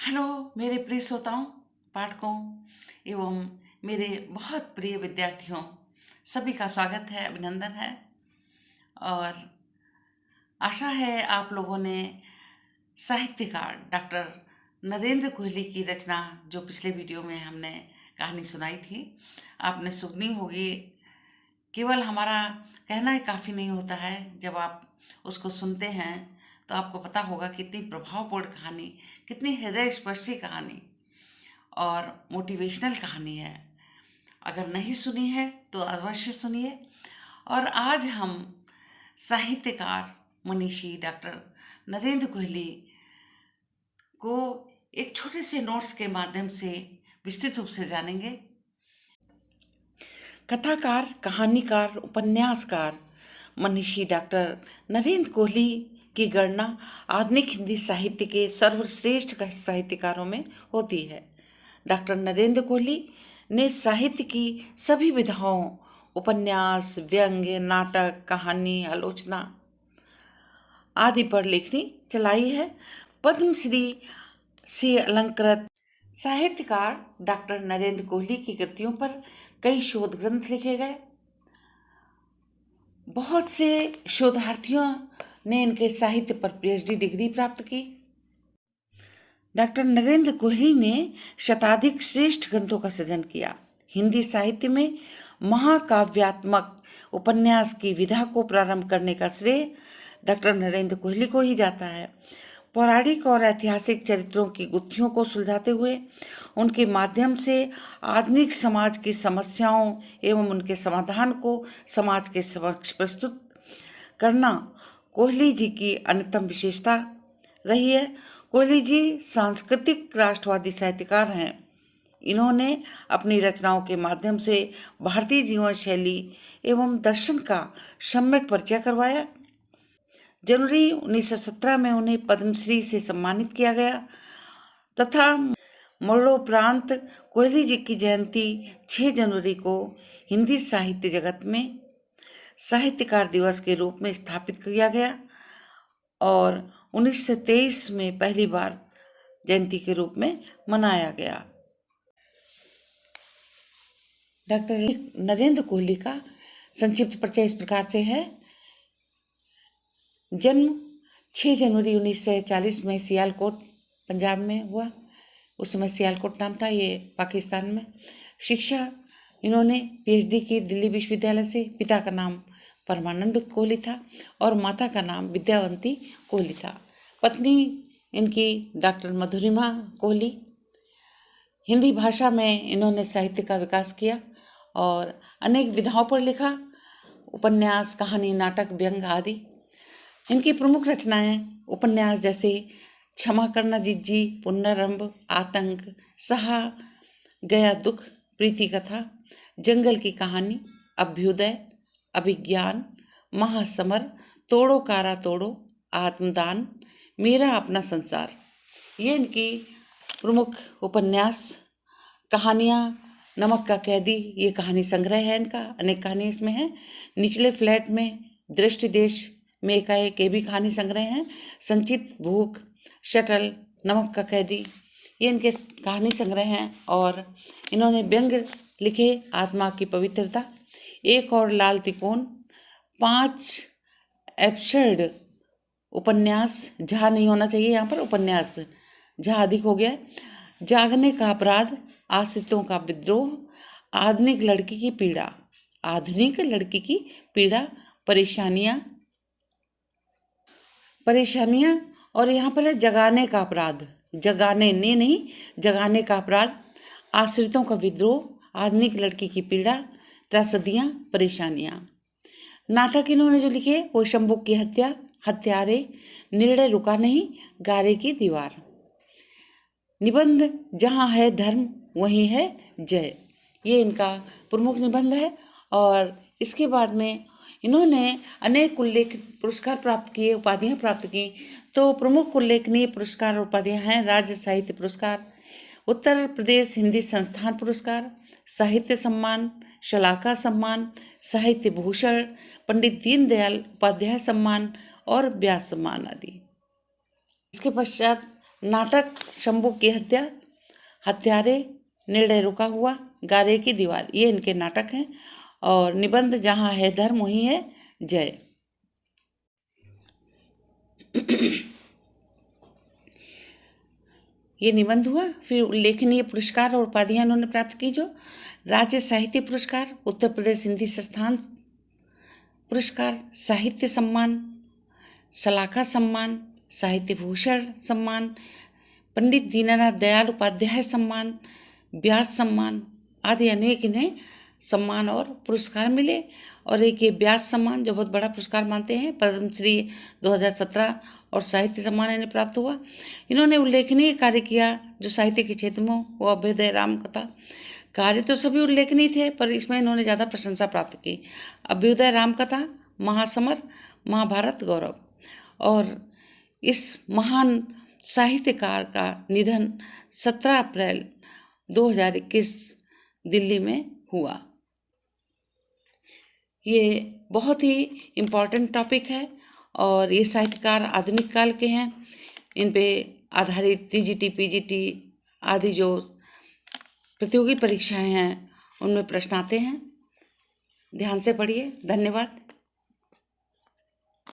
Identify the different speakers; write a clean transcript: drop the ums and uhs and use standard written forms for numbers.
Speaker 1: Hello मेरे प्रिय श्रोताओं, पाठकों एवं मेरे बहुत प्रिय विद्यार्थियों, सभी का स्वागत है, अभिनंदन है। और आशा है आप लोगों ने साहित्यकार डॉक्टर नरेंद्र कोहली की रचना, जो पिछले वीडियो में हमने कहानी सुनाई थी, आपने सुनी होगी। केवल हमारा कहना ही काफ़ी नहीं होता है, जब आप उसको सुनते हैं तो आपको पता होगा कितनी प्रभावपूर्ण कहानी, कितनी हृदय स्पर्शी कहानी और मोटिवेशनल कहानी है। अगर नहीं सुनी है तो अवश्य सुनिए। और आज हम साहित्यकार मनीषी डॉक्टर नरेंद्र कोहली को एक छोटे से नोट्स के माध्यम से विस्तृत रूप से जानेंगे। कथाकार, कहानीकार, उपन्यासकार मनीषी डॉक्टर नरेंद्र कोहली की गणना आधुनिक हिंदी साहित्य के सर्वश्रेष्ठ साहित्यकारों में होती है। डॉक्टर नरेंद्र कोहली ने साहित्य की सभी विधाओं, उपन्यास, व्यंग्य, नाटक, कहानी, आलोचना आदि पर लेखनी चलाई है। पद्मश्री से अलंकृत साहित्यकार डॉक्टर नरेंद्र कोहली की कृतियों पर कई शोध ग्रंथ लिखे गए। बहुत से शोधार्थियों ने इनके साहित्य पर पीएचडी डिग्री प्राप्त की। डॉक्टर नरेंद्र कोहली ने शताधिक श्रेष्ठ ग्रंथों का सृजन किया। हिंदी साहित्य में महाकाव्यात्मक उपन्यास की विधा को प्रारंभ करने का श्रेय डॉक्टर नरेंद्र कोहली को ही जाता है। पौराणिक और ऐतिहासिक चरित्रों की गुत्थियों को सुलझाते हुए उनके माध्यम से आधुनिक समाज की समस्याओं एवं उनके समाधान को समाज के समक्ष प्रस्तुत करना कोहली जी की अन्यतम विशेषता रही है। कोहली जी सांस्कृतिक राष्ट्रवादी साहित्यकार हैं। इन्होंने अपनी रचनाओं के माध्यम से भारतीय जीवन शैली एवं दर्शन का सम्यक परिचय करवाया। जनवरी 1917 में उन्हें पद्मश्री से सम्मानित किया गया तथा मरणोपरांत कोहली जी की जयंती 6 जनवरी को हिंदी साहित्य जगत में साहित्यकार दिवस के रूप में स्थापित किया गया और 1923 में पहली बार जयंती के रूप में मनाया गया। डॉक्टर नरेंद्र कोहली का संक्षिप्त परिचय इस प्रकार से है। जन्म 6 जनवरी 1940 में सियालकोट पंजाब में हुआ। उस समय सियालकोट नाम था, ये पाकिस्तान में। शिक्षा इन्होंने पीएचडी की दिल्ली विश्वविद्यालय से। पिता का नाम परमानंद कोहली था और माता का नाम विद्यावंती कोहली था। पत्नी इनकी डॉक्टर मधुरिमा कोहली। हिंदी भाषा में इन्होंने साहित्य का विकास किया और अनेक विधाओं पर लिखा, उपन्यास, कहानी, नाटक, व्यंग आदि। इनकी प्रमुख रचनाएं उपन्यास जैसे क्षमा करना जिज्जी, पुनरारंभ, आतंक, सहा गया दुख, प्रीति कथा, जंगल की कहानी, अभ्युदय, अभिज्ञान, महासमर, तोड़ो कारा तोड़ो, आत्मदान, मेरा अपना संसार, ये इनकी प्रमुख उपन्यास। कहानियाँ नमक का कैदी, ये कहानी संग्रह है इनका, अनेक कहानी इसमें है। निचले फ्लैट में, दृष्टि देश में एकाएक, ये भी कहानी संग्रह हैं। संचित भूख, शटल, नमक का कैदी, ये इनके कहानी संग्रह हैं। और इन्होंने व्यंग लिखे, आत्मा की पवित्रता, एक और लाल तिकोन, 5 एब्सर्ड उपन्यास, झा नहीं होना चाहिए यहाँ पर, उपन्यास झा अधिक हो गया, जागने का अपराध, आश्रितों का विद्रोह, आधुनिक लड़की की पीड़ा, आधुनिक लड़की की पीड़ा, परेशानियाँ, और यहाँ पर है जगाने का अपराध, जगाने ने नहीं, जगाने का अपराध, आश्रितों का विद्रोह, आधुनिक लड़की की पीड़ा, त्रासदियाँ, परेशानियाँ। नाटक इन्होंने जो लिखे वो शंभू की हत्या, हत्यारे, निर्णय रुका नहीं, गारे की दीवार। निबंध जहाँ है धर्म वहीं है जय, ये इनका प्रमुख निबंध है। और इसके बाद में इन्होंने अनेक उल्लेख पुरस्कार प्राप्त किए, उपाधियाँ प्राप्त की। तो प्रमुख उल्लेखनीय पुरस्कार और उपाधियाँ हैं राज्य साहित्य पुरस्कार, उत्तर प्रदेश हिंदी संस्थान पुरस्कार, साहित्य सम्मान, शलाका सम्मान, साहित्य भूषण, पंडित दीनदयाल उपाध्याय सम्मान और व्यास सम्मान आदि। इसके पश्चात नाटक शंभू की हत्या, हत्यारे, निर्णय रुका हुआ, गारे की दीवार, ये इनके नाटक हैं। और निबंध जहाँ है धर्म वहीं है जय। ये निबंध हुआ। फिर उल्लेखनीय पुरस्कार और उपाधियां इन्होंने प्राप्त की, जो राज्य साहित्य पुरस्कार, उत्तर प्रदेश हिंदी संस्थान पुरस्कार, साहित्य सम्मान, सलाखा सम्मान, साहित्य भूषण सम्मान, पंडित दीननाथ दयाल उपाध्याय सम्मान, व्यास सम्मान आदि अनेक इन्हें सम्मान और पुरस्कार मिले। और एक ये व्यास सम्मान जो बहुत बड़ा पुरस्कार मानते हैं, पद्मश्री 2017 और साहित्य सम्मान इन्हें प्राप्त हुआ। इन्होंने उल्लेखनीय कार्य किया जो साहित्य के क्षेत्र में, वो अभ्युदय राम कथा। कार्य तो सभी उल्लेखनीय थे, पर इसमें इन्होंने ज़्यादा प्रशंसा प्राप्त की। अभ्युदय राम कथा, महासमर, महाभारत गौरव। और इस महान साहित्यकार का निधन 17 अप्रैल 2021 दिल्ली में हुआ। ये बहुत ही इम्पॉर्टेंट टॉपिक है और ये साहित्यकार आधुनिक काल के हैं। इन पे आधारित टीजीटी, पीजीटी आदि जो प्रतियोगी परीक्षाएं हैं उनमें प्रश्न आते हैं। ध्यान से पढ़िए। धन्यवाद।